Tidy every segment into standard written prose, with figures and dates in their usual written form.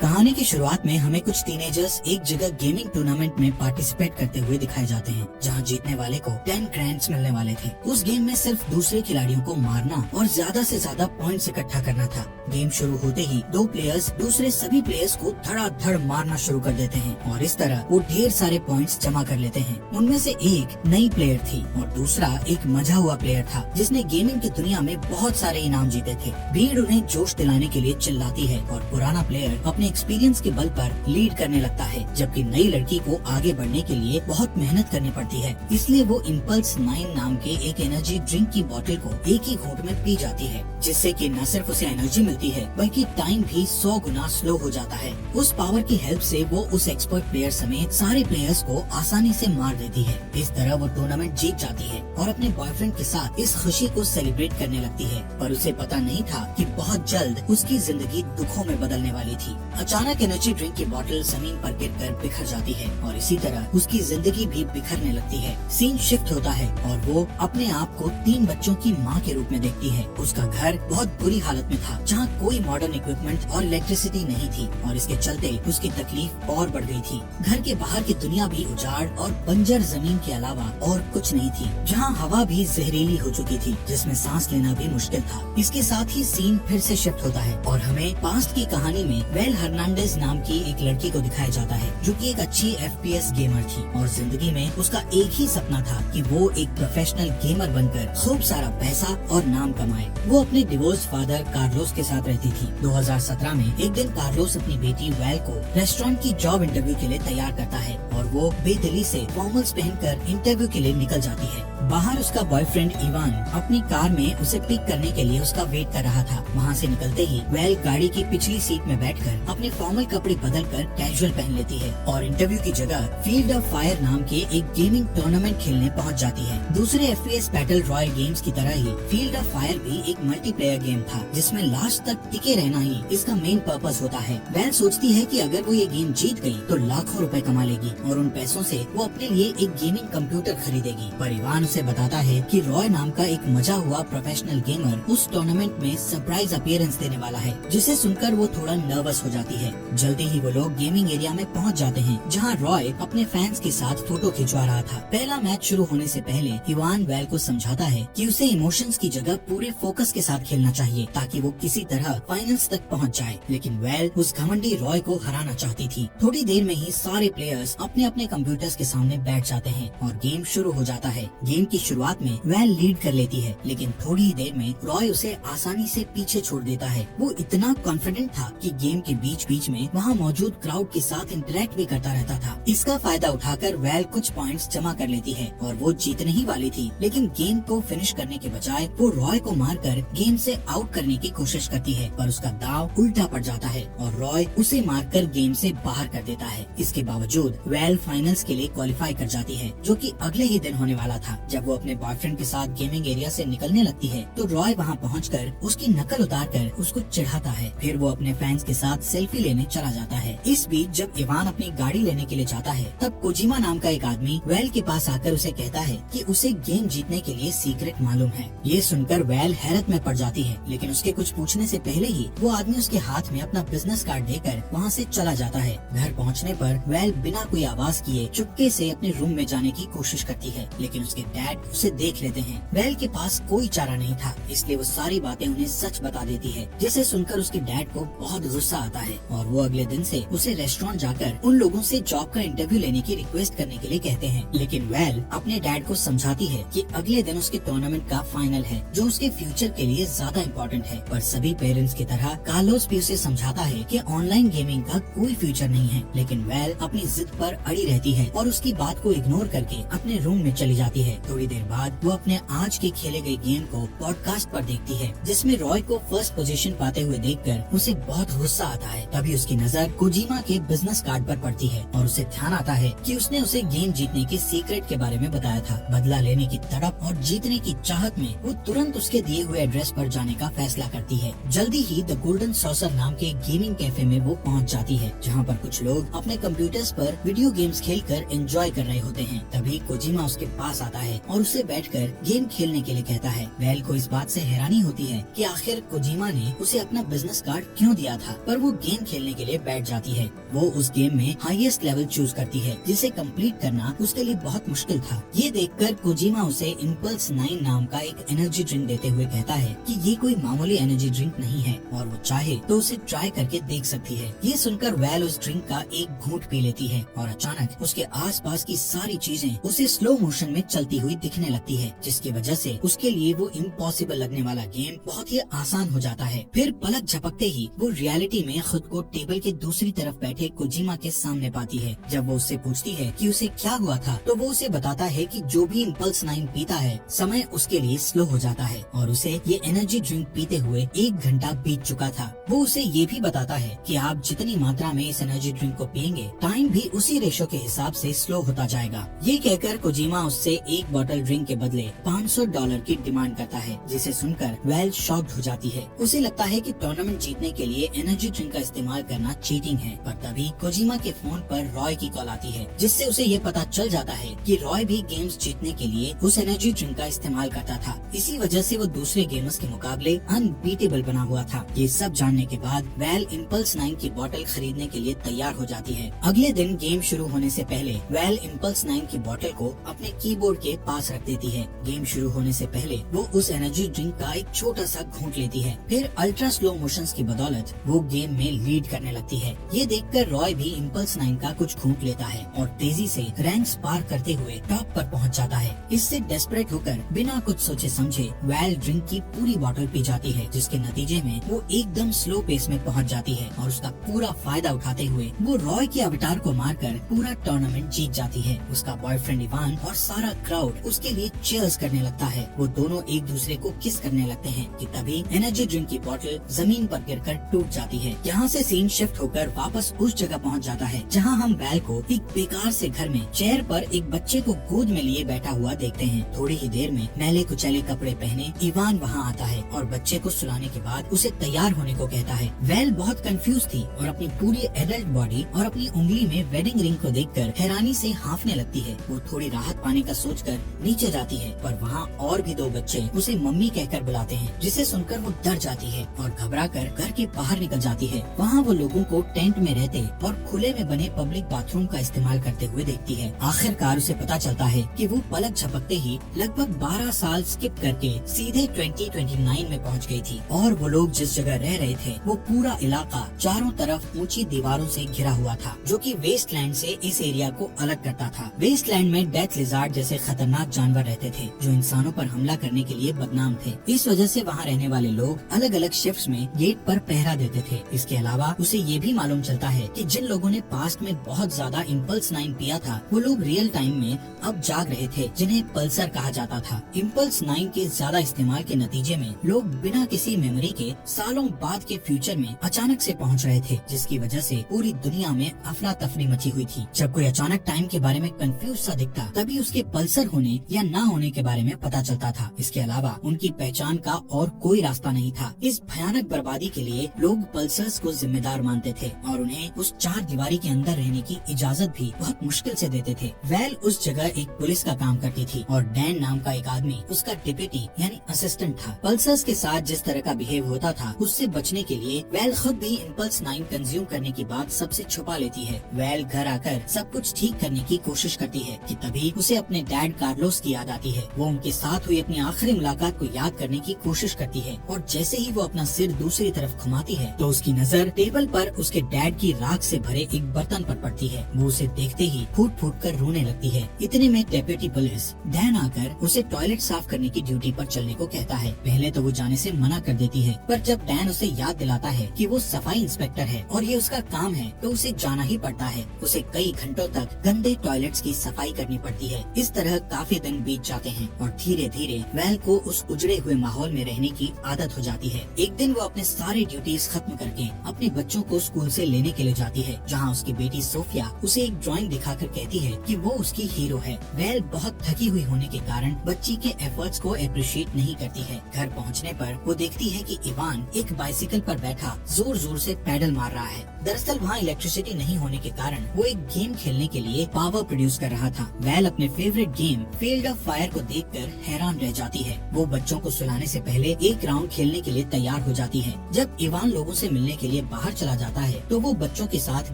कहानी की शुरुआत में हमें कुछ टीनेजर्स एक जगह गेमिंग टूर्नामेंट में पार्टिसिपेट करते हुए दिखाए जाते हैं, जहां जीतने वाले को 10 ग्रैंड्स मिलने वाले थे। उस गेम में सिर्फ दूसरे खिलाड़ियों को मारना और ज्यादा से ज्यादा पॉइंट्स इकट्ठा करना था। गेम शुरू होते ही दो प्लेयर्स दूसरे सभी प्लेयर्स को धड़ाधड़ मारना शुरू कर देते हैं और इस तरह वो ढेर सारे पॉइंट्स जमा कर लेते हैं। उनमें से एक नई प्लेयर थी और दूसरा एक मजा हुआ प्लेयर था, जिसने गेमिंग की दुनिया में बहुत सारे इनाम जीते थे। भीड़ उन्हें जोश दिलाने के लिए चिल्लाती है और पुराना प्लेयर अपने एक्सपीरियंस के बल पर लीड करने लगता है, जबकि नई लड़की को आगे बढ़ने के लिए बहुत मेहनत करनी पड़ती है। इसलिए वो इम्पल्स 9 नाम के एक एनर्जी ड्रिंक की बोतल को एक ही घूंट में पी जाती है, जिससे कि न सिर्फ उसे एनर्जी मिलती है बल्कि टाइम भी 100 गुना स्लो हो जाता है। उस पावर की हेल्प से वो उस एक्सपर्ट प्लेयर समेत सारे प्लेयर्स को आसानी से मार देती है। इस तरह वो टूर्नामेंट जीत जाती है और अपने बॉयफ्रेंड के साथ इस खुशी को सेलिब्रेट करने लगती है, पर उसे पता नहीं था कि बहुत जल्द उसकी जिंदगी दुखों में बदलने वाली थी। अचानक एनर्जी ड्रिंक की बोतल जमीन पर गिरकर बिखर जाती है और इसी तरह उसकी जिंदगी भी बिखरने लगती है। सीन शिफ्ट होता है और वो अपने आप को 3 बच्चों की माँ के रूप में देखती है। उसका घर बहुत बुरी हालत में था, जहाँ कोई मॉडर्न इक्विपमेंट और इलेक्ट्रिसिटी नहीं थी और इसके चलते उसकी तकलीफ और बढ़ गई थी। घर के बाहर की दुनिया भी उजाड़ और बंजर जमीन के अलावा और कुछ नहीं थी, जहाँ हवा भी जहरीली हो चुकी थी, जिसमें सांस लेना भी मुश्किल था। इसके साथ ही सीन फिर से शिफ्ट होता है और हमें पास्ट की कहानी में वेल हर्नांडेज नाम की एक लड़की को दिखाया जाता है, जो कि एक अच्छी FPS गेमर थी और जिंदगी में उसका एक ही सपना था कि वो एक प्रोफेशनल गेमर बनकर खूब सारा पैसा और नाम कमाए। वो अपने डिवोर्स फादर कार्लोस के साथ रहती थी। 2017 में एक दिन कार्लोस अपनी बेटी वेल को रेस्टोरेंट की जॉब इंटरव्यू के लिए तैयार करता है और वो बेदिली से फॉर्मल्स पहनकर इंटरव्यू के लिए निकल जाती है। बाहर उसका बॉयफ्रेंड इवान अपनी कार में उसे पिक करने के लिए उसका वेट कर रहा था। वहाँ से निकलते ही वेल गाड़ी की पिछली सीट में बैठकर अपने फॉर्मल कपड़े बदलकर कैजुअल पहन लेती है और इंटरव्यू की जगह फील्ड ऑफ फायर नाम के एक गेमिंग टूर्नामेंट खेलने पहुँच जाती है। दूसरे FPS बैटल रॉयल गेम्स की तरह ही फील्ड ऑफ फायर भी एक मल्टीप्लेयर गेम था, जिसमें लास्ट तक टिके रहना ही इसका मेन पर्पस होता है। वेल सोचती है कि अगर वो ये गेम जीत गई तो लाखों रुपए कमा लेगी और उन पैसों से वो अपने लिए एक गेमिंग कंप्यूटर खरीदेगी। पर इवान उसे बताता है कि रॉय नाम का एक मजा हुआ प्रोफेशनल गेमर उस टूर्नामेंट में सरप्राइज अपीयरेंस देने वाला है, जिसे सुनकर वो थोड़ा नर्वस हो जाती है। जल्दी ही वो लोग गेमिंग एरिया में पहुंच जाते हैं, जहां रॉय अपने फैंस के साथ फोटो खिंचवा रहा था। पहला मैच शुरू होने से पहले इवान वेल को समझाता है कि उसे इमोशंस की जगह पूरे फोकस के साथ खेलना चाहिए, ताकि वो किसी तरह फाइनल्स तक पहुंच जाए। लेकिन वेल उस घमंडी रॉय को हराना चाहती थी। थोड़ी देर में ही सारे प्लेयर्स अपने अपने कंप्यूटर्स के सामने बैठ जाते हैं और गेम शुरू हो जाता है। गेम की शुरुआत में वेल लीड कर लेती है, लेकिन थोड़ी ही देर में रॉय उसे आसानी से पीछे छोड़ देता है। वो इतना कॉन्फिडेंट था कि गेम के बीच बीच में वहाँ मौजूद क्राउड के साथ इंटरेक्ट भी करता रहता था। इसका फायदा उठाकर वेल कुछ पॉइंट्स जमा कर लेती है और वो जीतने ही वाली थी, लेकिन गेम को फिनिश करने के बजाय वो रॉय को मारकर गेम से आउट करने की कोशिश करती है, पर उसका दाव उल्टा पड़ जाता है और रॉय उसे मारकर गेम से बाहर कर देता है। इसके बावजूद वेल फाइनल्स के लिए क्वालिफाई कर जाती है, जो कि अगले ही दिन होने वाला था। जब वो अपने बॉयफ्रेंड के साथ गेमिंग एरिया से निकलने लगती है तो रॉय वहाँ पहुंचकर उसकी नकल उतारकर उसको चिढ़ाता है। फिर वो अपने फैंस के साथ सेल्फी लेने चला जाता है। इस बीच जब इवान अपनी गाड़ी लेने के लिए जाता है, तब कोजिमा नाम का एक आदमी वेल के पास आकर उसे कहता है कि उसे गेम जीतने के लिए सीक्रेट मालूम है। ये सुनकर वेल हैरत में पड़ जाती है, लेकिन उसके कुछ पूछने से पहले ही वो आदमी उसके हाथ में अपना बिजनेस कार्ड देकर वहाँ से चला जाता है। घर पहुँचने पर वेल बिना कोई आवाज किए चुपके से अपने रूम में जाने की कोशिश करती है, लेकिन उसके डैड उसे देख लेते हैं। वेल के पास कोई चारा नहीं था, इसलिए वो सारी बातें उन्हें सच बता देती है, जिसे सुनकर उसके डैड को बहुत गुस्सा आता है और वो अगले दिन से उसे रेस्टोरेंट जाकर उन लोगों से जॉब का इंटरव्यू लेने की रिक्वेस्ट करने के लिए कहते हैं। लेकिन वेल अपने डैड को समझाती है कि अगले दिन उसके टूर्नामेंट का फाइनल है, जो उसके फ्यूचर के लिए ज्यादा इम्पोर्टेंट है। पर सभी पेरेंट्स की तरह कार्लोस भी उसे समझाता है कि ऑनलाइन गेमिंग का कोई फ्यूचर नहीं है, लेकिन वेल अपनी जिद पर अड़ी रहती है और उसकी बात को इग्नोर करके अपने रूम में चली जाती है। थोड़ी देर बाद वो अपने आज के खेले गए गेम को पॉडकास्ट पर देखती है, जिसमें रॉय को फर्स्ट पोजीशन पाते हुए देखकर उसे बहुत गुस्सा आता है। तभी उसकी नजर कोजिमा के बिजनेस कार्ड पर पड़ती है और उसे ध्यान आता है कि उसने उसे गेम जीतने के सीक्रेट के बारे में बताया था। बदला लेने की तड़प और जीतने की चाहत में वो तुरंत उसके दिए हुए एड्रेस पर जाने का फैसला करती है। जल्दी ही द गोल्डन सॉसर नाम के गेमिंग कैफे में वो पहुंच जाती है, जहां पर कुछ लोग अपने कंप्यूटर्स पर वीडियो गेम्स खेलकर एंजॉय कर रहे होते हैं। तभी कोजिमा उसके पास आता है और उसे बैठकर गेम खेलने के लिए कहता है। वेल को इस बात से हैरानी होती है कि आखिर कोजिमा ने उसे अपना बिजनेस कार्ड क्यों दिया था, पर वो गेम खेलने के लिए बैठ जाती है। वो उस गेम में हाईएस्ट लेवल चूज करती है, जिसे कंप्लीट करना उसके लिए बहुत मुश्किल था। ये देखकर कोजिमा उसे इम्पल्स 9 नाम का एक एनर्जी ड्रिंक देते हुए कहता है कि ये कोई मामूली एनर्जी ड्रिंक नहीं है और वो चाहे तो उसे ट्राई करके देख सकती है। ये सुनकर वैल उस ड्रिंक का एक घूंट पी लेती है और अचानक उसके आसपास की सारी चीजें उसे स्लो मोशन में चलती हुई दिखने लगती है, जिसकी वजह से उसके लिए वो इम्पॉसिबल लगने वाला गेम बहुत ही आसान हो जाता है। फिर पलक झपकते ही वो रियलिटी में खुद को टेबल के दूसरी तरफ बैठे कोजिमा के सामने पाती है। जब वो उससे पूछती है कि उसे क्या हुआ था, तो वो उसे बताता है कि जो भी इम्पल्स 9 पीता है, समय उसके लिए स्लो हो जाता है और उसे ये एनर्जी ड्रिंक पीते हुए 1 घंटा बीत चुका था। वो उसे ये भी बताता है कि आप जितनी मात्रा में इस एनर्जी ड्रिंक को पियेंगे, टाइम भी उसी रेशो के हिसाब से स्लो होता जाएगा। ये कहकर कोजिमा उससे एक बोतल ड्रिंक के बदले $500 की डिमांड करता है, जिसे सुनकर वेल शॉक्ड हो जाती है। उसे लगता है कि टूर्नामेंट जीतने के लिए एनर्जी ड्रिंक का इस्तेमाल करना चीटिंग है। पर तभी कोजिमा के फोन पर रॉय की कॉल आती है, जिससे उसे ये पता चल जाता है कि रॉय भी गेम्स जीतने के लिए उस एनर्जी ड्रिंक का इस्तेमाल करता था। इसी वजह से वो दूसरे गेमर्स के मुकाबले अनबीटेबल बना हुआ था। ये सब जानने के बाद वेल इम्पल्स 9 की बोतल खरीदने के लिए तैयार हो जाती है। अगले दिन गेम शुरू होने से पहले वेल इम्पल्स 9 की बोतल को अपने कीबोर्ड के पास रख देती है। गेम शुरू होने से पहले वो उस एनर्जी ड्रिंक का एक छोटा सा घूंट लेती है। फिर अल्ट्रा स्लो मोशंस की बदौलत वो गेम में लीड करने लगती है। ये देखकर रॉय भी इम्पल्स 9 का कुछ घूंट लेता है और तेजी से रैंक्स पार करते हुए टॉप पर पहुंच जाता है। इससे डेस्परेट होकर बिना कुछ सोचे समझे वेल ड्रिंक की पूरी बोतल पी जाती है, जिसके नतीजे में वो एकदम स्लो पेस में पहुंच जाती है और उसका पूरा फायदा उठाते हुए वो रॉय के अवतार को मारकर पूरा टूर्नामेंट जीत जाती है। उसका बॉयफ्रेंड इवान और सारा क्राउड उसके लिए चीयर्स करने लगता है। वो दोनों एक दूसरे को किस करने लगते हैं कि तभी एनर्जी ड्रिंक की बोतल जमीन पर गिरकर टूट जाती है। यहाँ से सीन शिफ्ट होकर वापस उस जगह पहुँच जाता है जहाँ हम वेल को एक बेकार से घर में चेयर पर एक बच्चे को गोद में लिए बैठा हुआ देखते हैं। थोड़ी ही देर में मैले कुचैले कपड़े पहने इवान वहाँ आता है और बच्चे को सुलाने के बाद उसे तैयार होने को कहता है। वेल बहुत कंफ्यूज थी और अपनी पूरी एडल्ट बॉडी और अपनी उंगली में वेडिंग रिंग को देखकर हैरानी से हांफने लगती है। वो थोड़ी राहत पाने का सोचकर नीचे जाती है, पर वहाँ और भी 2 बच्चे उसे मम्मी कहकर बुलाते हैं, जिसे सुनकर वो डर जाती है और घबराकर घर के बाहर निकल जाती है। वहाँ वो लोगों को टेंट में रहते और खुले में बने पब्लिक बाथरूम का इस्तेमाल करते हुए देखती है। आखिरकार उसे पता चलता है कि वो पलक झपकते ही लगभग 12 साल स्किप करके सीधे 2029 में पहुंच गई थी और वो लोग जिस जगह रह रहे थे वो पूरा इलाका चारों तरफ ऊंची दीवारों से घिरा हुआ था, जो कि वेस्टलैंड से इस एरिया को अलग करता था। वेस्टलैंड में डेथ लिजार्ड जैसे खतरनाक जानवर रहते थे जो इंसानों पर हमला करने के लिए बदनाम थे। इस वजह से वहाँ रहने वाले लोग अलग अलग शिफ्ट्स में गेट पर पहरा देते थे। इसके अलावा उसे ये भी मालूम चलता है कि जिन लोगों ने पास्ट में बहुत ज्यादा इम्पल्स 9 पिया था, वो लोग रियल टाइम में अब जाग रहे थे, जिन्हें पल्सर कहा जाता था। इम्पल्स 9 के ज्यादा इस्तेमाल के नतीजे में लोग बिना किसी मेमोरी के सालों बाद के फ्यूचर में अचानक से पहुंच रहे थे, जिसकी वजह से पूरी दुनिया में अफरा तफरी मची हुई थी। जब कोई अचानक टाइम के बारे में कंफ्यूज सा दिखता, तभी उसके पल्सर होने या ना होने के बारे में पता चलता था। इसके अलावा उनकी पहचान का और कोई रास्ता नहीं था। इस भयानक बर्बादी के लिए लोग पल्सर्स को जिम्मेदार मानते थे और उन्हें उस 4 दीवारी के अंदर रहने की इजाजत भी बहुत मुश्किल से देते थे। वेल उस जगह एक पुलिस का काम करती थी और डैन नाम का एक आदमी उसका डिप्टी यानी असिस्टेंट था। पल्सर्स के साथ जिस तरह का बिहेव होता था, उससे बचने के लिए वेल खुद भी इम्पल्स 9 कंज्यूम करने की बात सबसे छुपा लेती है। वेल घर आकर सब कुछ ठीक करने की कोशिश करती है कि तभी उसे अपने डैड कार्लोस की याद आती है। वो उनके साथ हुई अपनी आखिरी मुलाकात को याद करने की कोशिश करती है और जैसे ही वो अपना सिर दूसरी तरफ घुमाती है तो उसकी नजर टेबल पर उसके डैड की राख से भरे एक बर्तन पर पड़ती है। वो उसे देखते ही फूट फूट कर रोने लगती है। इतने में डेप्यूटी पुलिस डैन आकर उसे टॉयलेट साफ करने की ड्यूटी पर चलने को कहता है। पहले तो वो जाने से मना कर देती है, पर जब डैन उसे याद दिलाता है कि वो सफाई इंस्पेक्टर है और ये उसका काम है, तो उसे जाना ही पड़ता है। उसे कई घंटों तक गंदे टॉयलेट्स की सफाई करनी पड़ती है। इस तरह काफी दिन बीत जाते हैं और धीरे धीरे वेल को उस उजड़े हुए माहौल में रहने की आदत हो जाती है। एक दिन वो अपने सारे ड्यूटीज खत्म करके अपने बच्चों को स्कूल से लेने के लिए जाती है, जहाँ उसकी बेटी सोफिया उसे एक ड्राइंग दिखाकर कहती है कि वो उसकी हीरो है। वेल बहुत थकी हुई होने के कारण बच्ची के एफर्ट्स को अप्रिशिएट नहीं करती है। घर पहुँचने पर वो देखती है कि इवान एक बाइसिकल पर बैठा जोर जोर से पैडल मार रहा है। दरअसल वहाँ इलेक्ट्रिसिटी नहीं होने के कारण वो एक गेम खेलने के लिए पावर प्रोड्यूस कर रहा था। वेल अपने favourite game field of fire को देखकर हैरान रह जाती है। वो बच्चों को सुलाने से पहले एक राउंड खेलने के लिए तैयार हो जाती है। जब इवान लोगों से मिलने के लिए बाहर चला जाता है तो वो बच्चों के साथ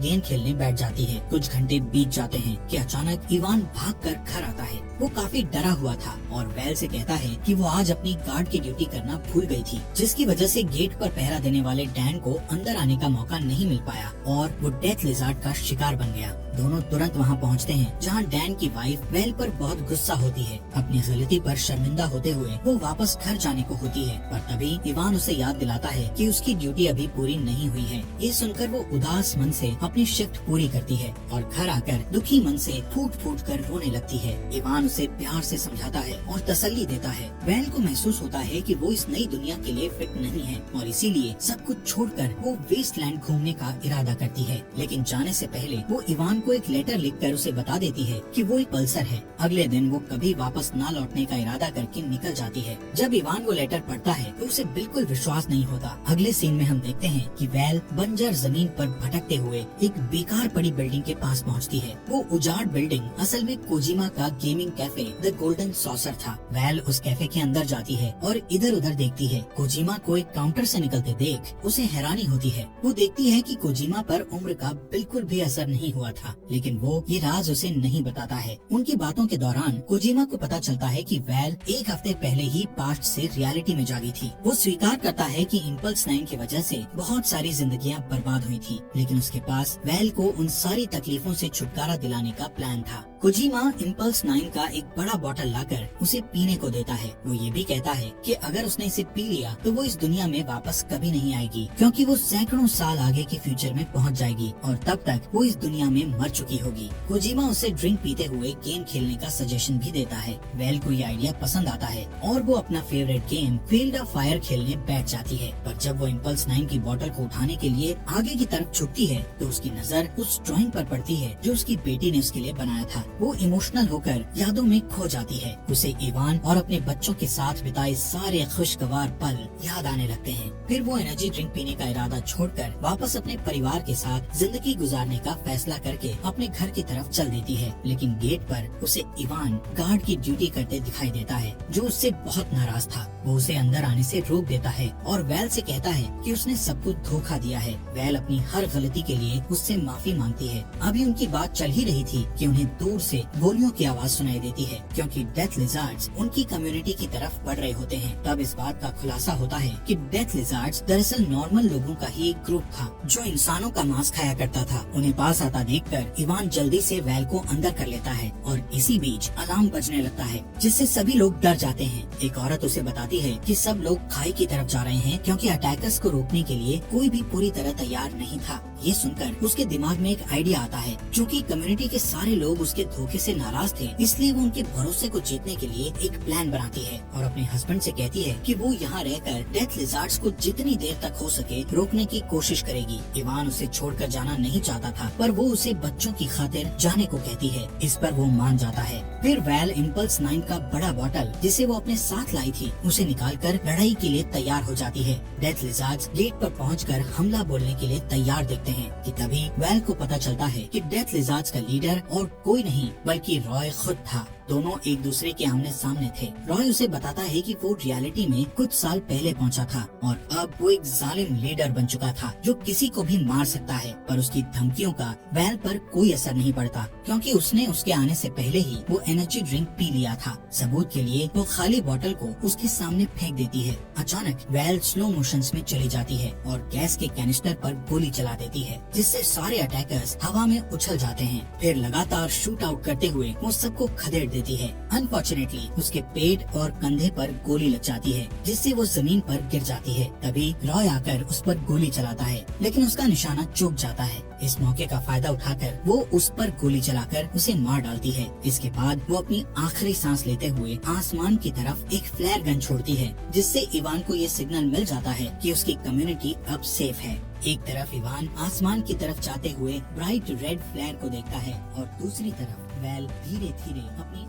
गेम खेलने बैठ जाती है। कुछ घंटे बीत जाते हैं कि अचानक इवान भागकर घर आता है। वो काफी डरा हुआ था और वेल से कहता है कि वो आज अपनी गार्ड की ड्यूटी करना भूल गई थी, जिसकी वजह से गेट पर पहरा देने वाले डैन को अंदर आने का मौका नहीं मिल पाया और वो डेथ लिजार्ड का शिकार बन गया। दोनों तुरंत वहाँ पहुँचते हैं जहाँ डैन की वाइफ वेल पर बहुत गुस्सा होती है। अपनी गलती पर शर्मिंदा होते हुए वो वापस घर जाने को होती है, पर तभी इवान उसे याद दिलाता है कि उसकी ड्यूटी अभी पूरी नहीं हुई है। ये सुनकर वो उदास मन से अपनी शिफ्ट पूरी करती है और घर आकर दुखी मन से फूट फूट कर रोने लगती है। इवान उसे प्यार से समझाता है और तसल्ली देता है। वेल को महसूस होता है कि वो इस नई दुनिया के लिए फिट नहीं है और इसीलिए सब कुछ छोड़कर वो वेस्टलैंड घूमने का इरादा करती है। लेकिन जाने से पहले वो इवान को एक लेटर लिखकर उसे बता देती है कि वो एक पल्सर है। अगले दिन वो कभी वापस ना लौटने का इरादा करके निकल जाती है। जब इवान वो लेटर पढ़ता है तो उसे बिल्कुल विश्वास नहीं होता। अगले सीन में हम देखते हैं कि वेल बंजर जमीन पर भटकते हुए एक बेकार पड़ी बिल्डिंग के पास पहुंचती है। वो उजाड़ बिल्डिंग असल में कोजिमा का gaming cafe the golden saucer था। वेल उस कैफे के अंदर जाती है और इधर उधर देखती है। कोजिमा को एक काउंटर से निकलते देख उसे हैरानी होती है। वो देखती है कि कोजिमा पर उम्र का बिल्कुल भी असर नहीं हुआ था, लेकिन वो ये राज उसे नहीं बताता है। उनकी बातों के दौरान कोजिमा को पता चलता है कि वेल एक हफ्ते पहले ही पास्ट से रियलिटी में जागी थी। वो स्वीकार करता है कि इम्पल्स 9 की वजह से बहुत सारी जिंदगियां बर्बाद हुई थी, लेकिन उसके पास वेल को उन सारी तकलीफों से छुटकारा दिलाने का प्लान था। कोजिमा इम्पल्स 9 का एक बड़ा बोतल लाकर उसे पीने को देता है। वो ये भी कहता है कि अगर उसने इसे पी लिया तो वो इस दुनिया में वापस कभी नहीं आएगी, क्योंकि वो सैकड़ों साल आगे के फ्यूचर में पहुंच जाएगी और तब तक वो इस दुनिया में मर चुकी होगी। कोजिमा उसे ड्रिंक पीते हुए गेम खेलने का सजेशन भी देता है। वेल को ये आइडिया पसंद आता है और वो अपना favourite game field of fire खेलने बैठ जाती है। पर जब वो इम्पल्स 9 की बोतल को उठाने के लिए आगे की तरफ झुकती है तो उसकी नजर उस ड्राइंग पर पड़ती है जो उसकी बेटी ने उसके लिए बनाया था। वो इमोशनल होकर यादों में खो जाती है। उसे इवान और अपने बच्चों के साथ बिताए सारे खुशगवार पल याद आने लगते हैं। फिर वो एनर्जी ड्रिंक पीने का इरादा छोड़कर वापस अपने परिवार के साथ जिंदगी गुजारने का फैसला करके अपने घर की तरफ चल देती है। लेकिन गेट पर उसे इवान गार्ड की ड्यूटी करते दिखाई देता है, जो उससे बहुत नाराज था। वो उसे अंदर आने से रोक देता है और वेल से कहता है कि उसने सबको धोखा दिया है। वेल अपनी हर गलती के लिए उससे माफी मांगती है। अभी उनकी बात चल ही रही थी कि उन्हें दूर से गोलियों की आवाज सुनाई देती है, क्योंकि डेथ लिजार्ड्स उनकी कम्युनिटी की तरफ बढ़ रहे होते हैं। तब इस बात का खुलासा होता है कि डेथ लिजार्ड्स दरअसल नॉर्मल लोगों का ही एक ग्रुप था जो इंसानों का मांस खाया करता था। उन्हें पास आता देखकर इवान जल्दी से वेल को अंदर कर लेता है और इसी बीच अलार्म बजने लगता है, जिससे सभी लोग डर जाते हैं। एक औरत उसे बताती है कि सब लोग खाई की तरफ जा रहे हैं, क्योंकि अटैकर्स को रोकने के लिए कोई भी पूरी तरह तैयार नहीं था। ये सुनकर उसके दिमाग में एक आइडिया आता है। चूँकि कम्युनिटी के सारे लोग उसके धोखे से नाराज थे, इसलिए वो उनके भरोसे को जीतने के लिए एक प्लान बनाती है और अपने हस्बैंड से कहती है कि वो यहाँ रहकर डेथ लिजार्ड्स को जितनी देर तक हो सके रोकने की कोशिश करेगी। इवान उसे छोड़कर जाना नहीं चाहता था, पर वो उसे बच्चों की खातिर जाने को कहती है। इस पर वो मान जाता है। फिर वेल इम्पल्स 9 का बड़ा बोतल जिसे वो अपने साथ लाई थी उसे निकालकर लड़ाई के लिए तैयार हो जाती है। डेथ लिजार्ड्स गेट पर पहुंचकर हमला बोलने के लिए तैयार दिखते हैं कि तभी वेल को पता चलता है कि डेथ लिजार्ड्स का लीडर और कोई नहीं बल्कि रॉय खुद था। दोनों एक दूसरे के आमने सामने थे। रॉय उसे बताता है कि वो रियलिटी में कुछ साल पहले पहुंचा था और अब वो एक जालिम लीडर बन चुका था जो किसी को भी मार सकता है। पर उसकी धमकियों का वेल पर कोई असर नहीं पड़ता, क्योंकि उसने उसके आने से पहले ही वो एनर्जी ड्रिंक पी लिया था। सबूत के लिए वो खाली बोतल को उसके सामने फेंक देती है। अचानक वेल स्लो मोशंस में चली जाती है और गैस के कैनिस्टर पर गोली चला देती है, जिससे सारे अटैकर्स हवा में उछल जाते हैं। फिर लगातार शूट आउट करते हुए वो सबको खदेड़ देती है। अनफॉर्चुनेटली उसके पेट और कंधे पर गोली लग जाती है, जिससे वो जमीन पर गिर जाती है। तभी रॉय आकर उस पर गोली चलाता है, लेकिन उसका निशाना चूक जाता है। इस मौके का फायदा उठाकर वो उस पर गोली चलाकर उसे मार डालती है। इसके बाद वो अपनी आखिरी सांस लेते हुए आसमान की तरफ एक फ्लेयर गन छोड़ती है, जिससे इवान को ये सिग्नल मिल जाता है कि उसकी कम्युनिटी अब सेफ है। एक तरफ इवान आसमान की तरफ जाते हुए ब्राइट रेड फ्लेयर को देखता है और दूसरी तरफ वेल धीरे धीरे अपनी